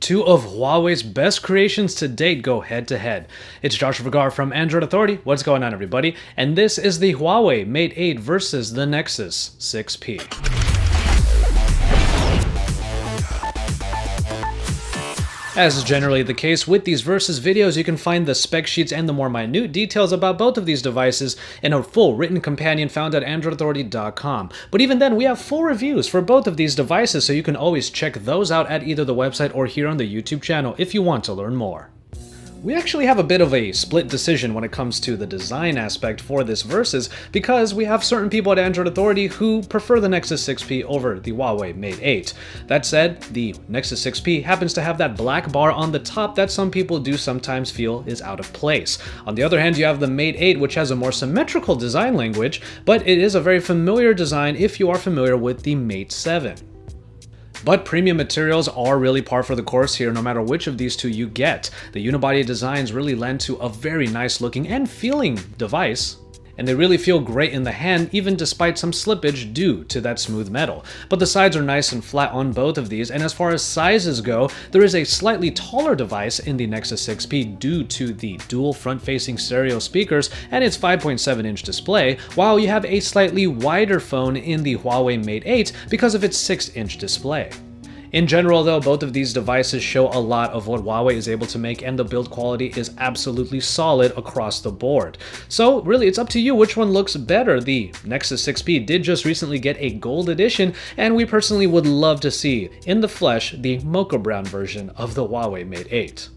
Two of Huawei's best creations to date go head to head. It's Joshua Vergara from Android Authority. What's going on, everybody? And this is the Huawei Mate 8 versus the Nexus 6P. As is generally the case with these versus videos, you can find the spec sheets and the more minute details about both of these devices in a full written companion found at AndroidAuthority.com. But even then, we have full reviews for both of these devices, so you can always check those out at either the website or here on the YouTube channel if you want to learn more. We actually have a bit of a split decision when it comes to the design aspect for this versus, because we have certain people at Android Authority who prefer the Nexus 6P over the Huawei Mate 8. That said, the Nexus 6P happens to have that black bar on the top that some people do sometimes feel is out of place. On the other hand, you have the Mate 8, which has a more symmetrical design language, but it is a very familiar design if you are familiar with the Mate 7. But premium materials are really par for the course here no matter which of these two you get. The unibody designs really lend to a very nice looking and feeling device, and they really feel great in the hand even despite some slippage due to that smooth metal. But the sides are nice and flat on both of these, and as far as sizes go, there is a slightly taller device in the Nexus 6P due to the dual front-facing stereo speakers and its 5.7-inch display, while you have a slightly wider phone in the Huawei Mate 8 because of its 6-inch display. In general though, both of these devices show a lot of what Huawei is able to make, and the build quality is absolutely solid across the board. So really, it's up to you which one looks better. The Nexus 6P did just recently get a gold edition, and we personally would love to see in the flesh the mocha brown version of the Huawei Mate 8.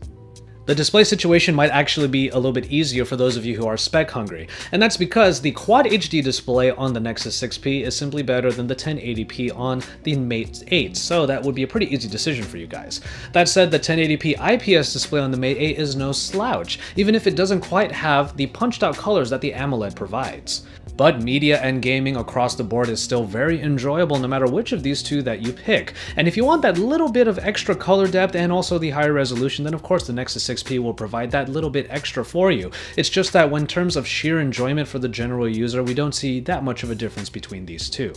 The display situation might actually be a little bit easier for those of you who are spec hungry, and that's because the Quad HD display on the Nexus 6P is simply better than the 1080p on the Mate 8, so that would be a pretty easy decision for you guys. That said, the 1080p IPS display on the Mate 8 is no slouch, even if it doesn't quite have the punched out colors that the AMOLED provides. But media and gaming across the board is still very enjoyable no matter which of these two that you pick. And if you want that little bit of extra color depth and also the higher resolution, then of course the Nexus 6P will provide that little bit extra for you. It's just that when in terms of sheer enjoyment for the general user, we don't see that much of a difference between these two.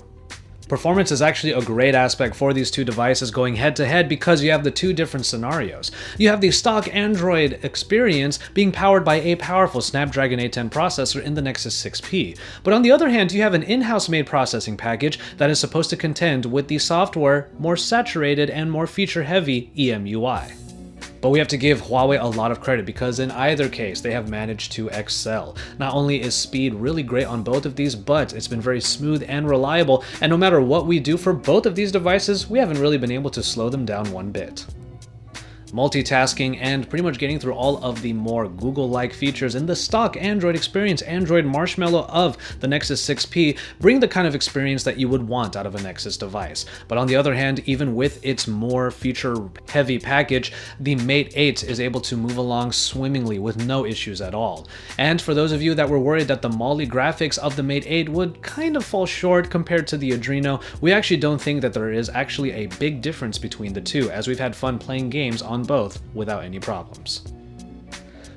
Performance is actually a great aspect for these two devices going head to head because you have the two different scenarios. You have the stock Android experience being powered by a powerful Snapdragon 810 processor in the Nexus 6P. But on the other hand, you have an in-house made processing package that is supposed to contend with the software, more saturated and more feature-heavy EMUI. But we have to give Huawei a lot of credit because in either case, they have managed to excel. Not only is speed really great on both of these, but it's been very smooth and reliable, and no matter what we do for both of these devices, we haven't really been able to slow them down one bit. Multitasking and pretty much getting through all of the more Google-like features in the stock Android experience, Android Marshmallow of the Nexus 6P, bring the kind of experience that you would want out of a Nexus device. But on the other hand, even with its more feature-heavy package, the Mate 8 is able to move along swimmingly with no issues at all. And for those of you that were worried that the Mali graphics of the Mate 8 would kind of fall short compared to the Adreno, we actually don't think that there is actually a big difference between the two, as we've had fun playing games on both without any problems.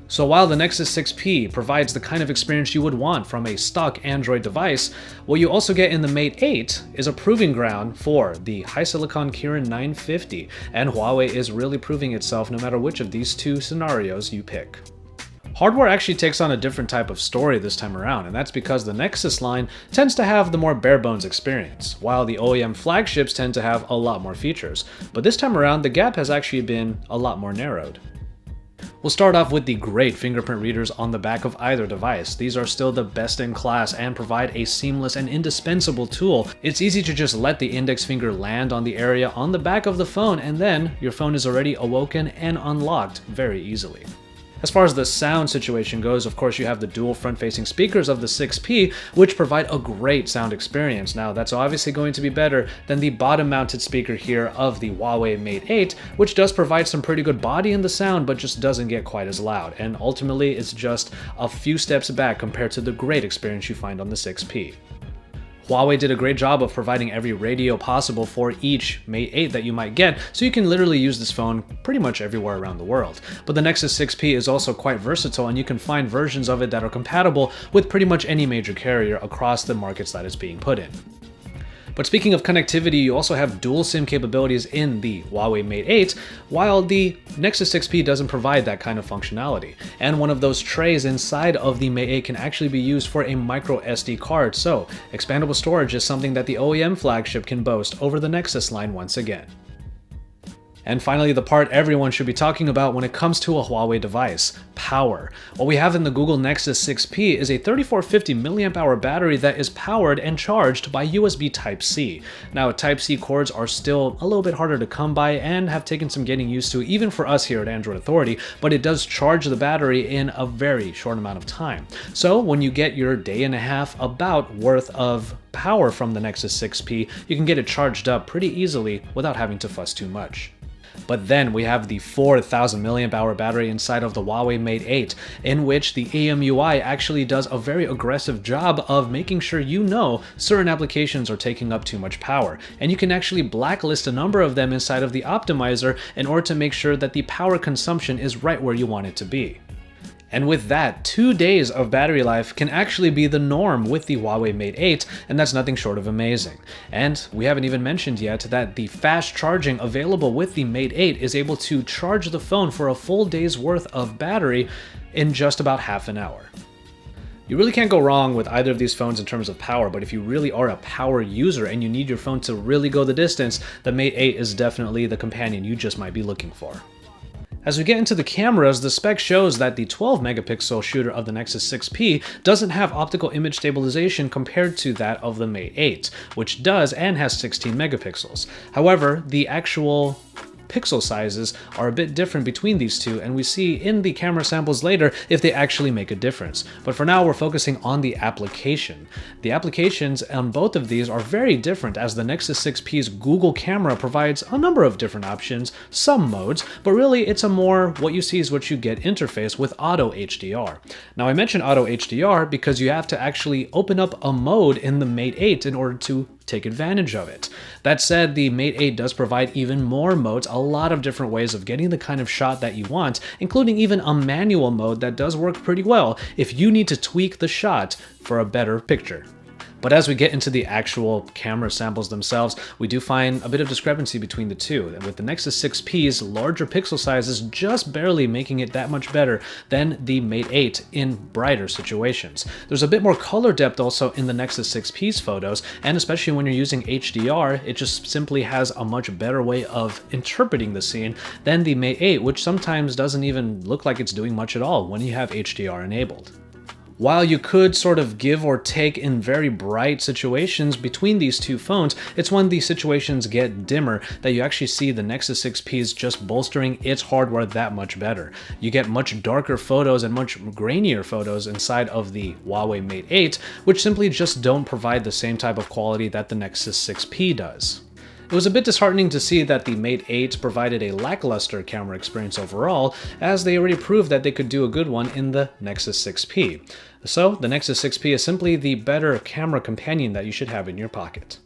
So while the Nexus 6P provides the kind of experience you would want from a stock Android device, what you also get in the Mate 8 is a proving ground for the HiSilicon Kirin 950, and Huawei is really proving itself no matter which of these two scenarios you pick. Hardware actually takes on a different type of story this time around, and that's because the Nexus line tends to have the more bare-bones experience, while the OEM flagships tend to have a lot more features. But this time around, the gap has actually been a lot more narrowed. We'll start off with the great fingerprint readers on the back of either device. These are still the best in class and provide a seamless and indispensable tool. It's easy to just let the index finger land on the area on the back of the phone, and then your phone is already awoken and unlocked very easily. As far as the sound situation goes, of course you have the dual front-facing speakers of the 6P, which provide a great sound experience. Now that's obviously going to be better than the bottom-mounted speaker here of the Huawei Mate 8, which does provide some pretty good body in the sound, but just doesn't get quite as loud. And ultimately, it's just a few steps back compared to the great experience you find on the 6P. Huawei did a great job of providing every radio possible for each Mate 8 that you might get, so you can literally use this phone pretty much everywhere around the world. But the Nexus 6P is also quite versatile, and you can find versions of it that are compatible with pretty much any major carrier across the markets that it's being put in. But speaking of connectivity, you also have dual SIM capabilities in the Huawei Mate 8, while the Nexus 6P doesn't provide that kind of functionality. And one of those trays inside of the Mate 8 can actually be used for a micro SD card, so expandable storage is something that the OEM flagship can boast over the Nexus line once again. And finally, the part everyone should be talking about when it comes to a Huawei device: power. What we have in the Google Nexus 6P is a 3450 mAh battery that is powered and charged by USB Type-C. Now, Type-C cords are still a little bit harder to come by and have taken some getting used to, even for us here at Android Authority, but it does charge the battery in a very short amount of time. So when you get your day and a half about worth of power from the Nexus 6P, you can get it charged up pretty easily without having to fuss too much. But then we have the 4000 mAh battery inside of the Huawei Mate 8, in which the EMUI actually does a very aggressive job of making sure you know certain applications are taking up too much power. And you can actually blacklist a number of them inside of the optimizer in order to make sure that the power consumption is right where you want it to be. And with that, 2 days of battery life can actually be the norm with the Huawei Mate 8, and that's nothing short of amazing. And we haven't even mentioned yet that the fast charging available with the Mate 8 is able to charge the phone for a full day's worth of battery in just about half an hour. You really can't go wrong with either of these phones in terms of power, but if you really are a power user and you need your phone to really go the distance, the Mate 8 is definitely the companion you just might be looking for. As we get into the cameras, the spec shows that the 12 megapixel shooter of the Nexus 6P doesn't have optical image stabilization compared to that of the Mate 8, which does and has 16 megapixels. However, the actual pixel sizes are a bit different between these two, and we see in the camera samples later if they actually make a difference. But for now, we're focusing on the application. The applications on both of these are very different, as the Nexus 6P's Google camera provides a number of different options, some modes, but really it's a more what you see is what you get interface with Auto HDR. Now, I mentioned Auto HDR because you have to actually open up a mode in the Mate 8 in order to take advantage of it. That said, the Mate 8 does provide even more modes, a lot of different ways of getting the kind of shot that you want, including even a manual mode that does work pretty well if you need to tweak the shot for a better picture. But as we get into the actual camera samples themselves, we do find a bit of discrepancy between the two, with the Nexus 6P's larger pixel sizes just barely making it that much better than the Mate 8 in brighter situations. There's a bit more color depth also in the Nexus 6P's photos, and especially when you're using HDR, it just simply has a much better way of interpreting the scene than the Mate 8, which sometimes doesn't even look like it's doing much at all when you have HDR enabled. While you could sort of give or take in very bright situations between these two phones, it's when the situations get dimmer that you actually see the Nexus 6P's just bolstering its hardware that much better. You get much darker photos and much grainier photos inside of the Huawei Mate 8, which simply just don't provide the same type of quality that the Nexus 6P does. It was a bit disheartening to see that the Mate 8 provided a lackluster camera experience overall, as they already proved that they could do a good one in the Nexus 6P. So, the Nexus 6P is simply the better camera companion that you should have in your pocket.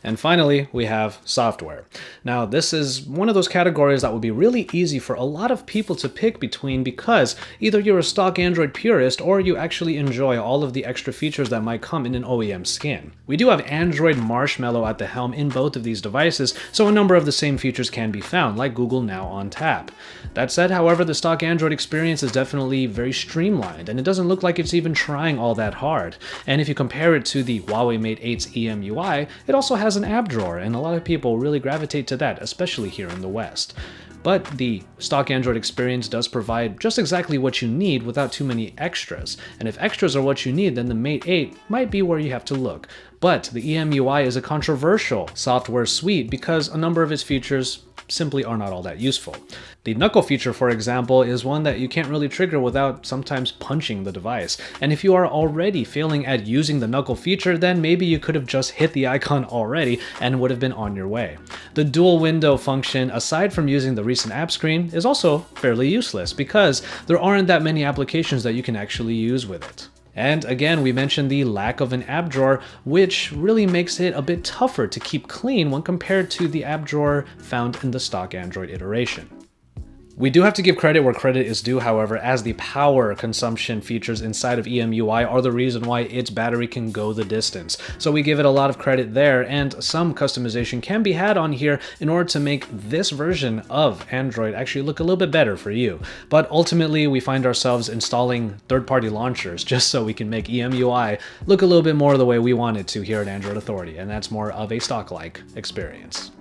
And finally, we have software. Now, this is one of those categories that would be really easy for a lot of people to pick between, because either you're a stock Android purist or you actually enjoy all of the extra features that might come in an OEM skin. We do have Android Marshmallow at the helm in both of these devices, so a number of the same features can be found, like Google Now on tap. That said, however, the stock Android experience is definitely very streamlined, and it doesn't look like it's even trying all that hard. And if you compare it to the Huawei Mate 8's EMUI, it also has an app drawer, and a lot of people really gravitate to that, especially here in the West. But the stock Android experience does provide just exactly what you need without too many extras. And if extras are what you need, then the Mate 8 might be where you have to look. But the EMUI is a controversial software suite because a number of its features simply are not all that useful. The knuckle feature, for example, is one that you can't really trigger without sometimes punching the device. And if you are already failing at using the knuckle feature, then maybe you could have just hit the icon already and would have been on your way. The dual window function, aside from using the recent app screen, is also fairly useless because there aren't that many applications that you can actually use with it. And again, we mentioned the lack of an app drawer, which really makes it a bit tougher to keep clean when compared to the app drawer found in the stock Android iteration. We do have to give credit where credit is due, however, as the power consumption features inside of EMUI are the reason why its battery can go the distance. So we give it a lot of credit there, and some customization can be had on here in order to make this version of Android actually look a little bit better for you. But ultimately, we find ourselves installing third-party launchers just so we can make EMUI look a little bit more the way we want it to here at Android Authority, and that's more of a stock-like experience.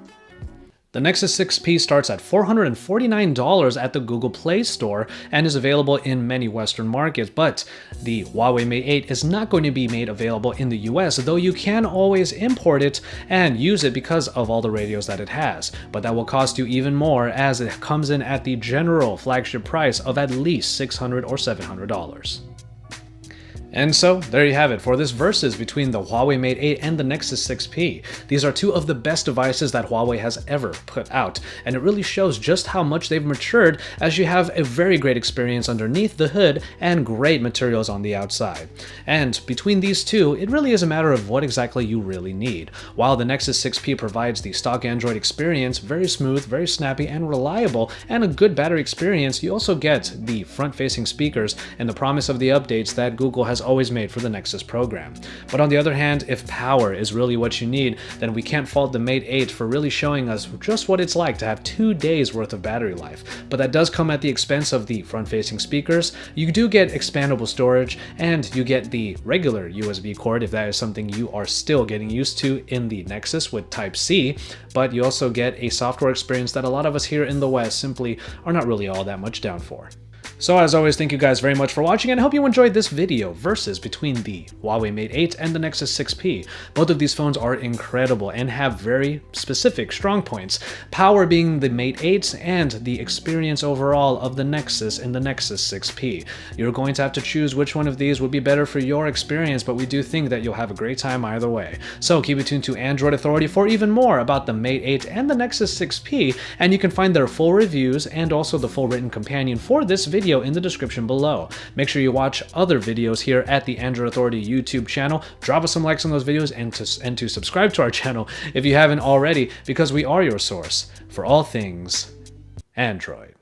The Nexus 6P starts at $449 at the Google Play Store and is available in many Western markets, but the Huawei Mate 8 is not going to be made available in the US, though you can always import it and use it because of all the radios that it has. But that will cost you even more as it comes in at the general flagship price of at least $600 or $700. And so, there you have it for this versus between the Huawei Mate 8 and the Nexus 6P. These are two of the best devices that Huawei has ever put out, and it really shows just how much they've matured as you have a very great experience underneath the hood and great materials on the outside. And between these two, it really is a matter of what exactly you really need. While the Nexus 6P provides the stock Android experience, very smooth, very snappy, and reliable, and a good battery experience, you also get the front-facing speakers and the promise of the updates that Google has always made for the Nexus program. But on the other hand, if power is really what you need, then we can't fault the Mate 8 for really showing us just what it's like to have 2 days worth of battery life. But that does come at the expense of the front-facing speakers. You do get expandable storage, and you get the regular USB cord if that is something you are still getting used to in the Nexus with Type-C, but you also get a software experience that a lot of us here in the West simply are not really all that much down for. So as always, thank you guys very much for watching, and I hope you enjoyed this video versus between the Huawei Mate 8 and the Nexus 6P. Both of these phones are incredible and have very specific strong points, power being the Mate 8 and the experience overall of the Nexus and the Nexus 6P. You're going to have to choose which one of these would be better for your experience, but we do think that you'll have a great time either way. So keep it tuned to Android Authority for even more about the Mate 8 and the Nexus 6P, and you can find their full reviews and also the full written companion for this video in the description below. Make sure you watch other videos here at the Android Authority YouTube channel. Drop us some likes on those videos and to subscribe to our channel if you haven't already, because we are your source for all things Android.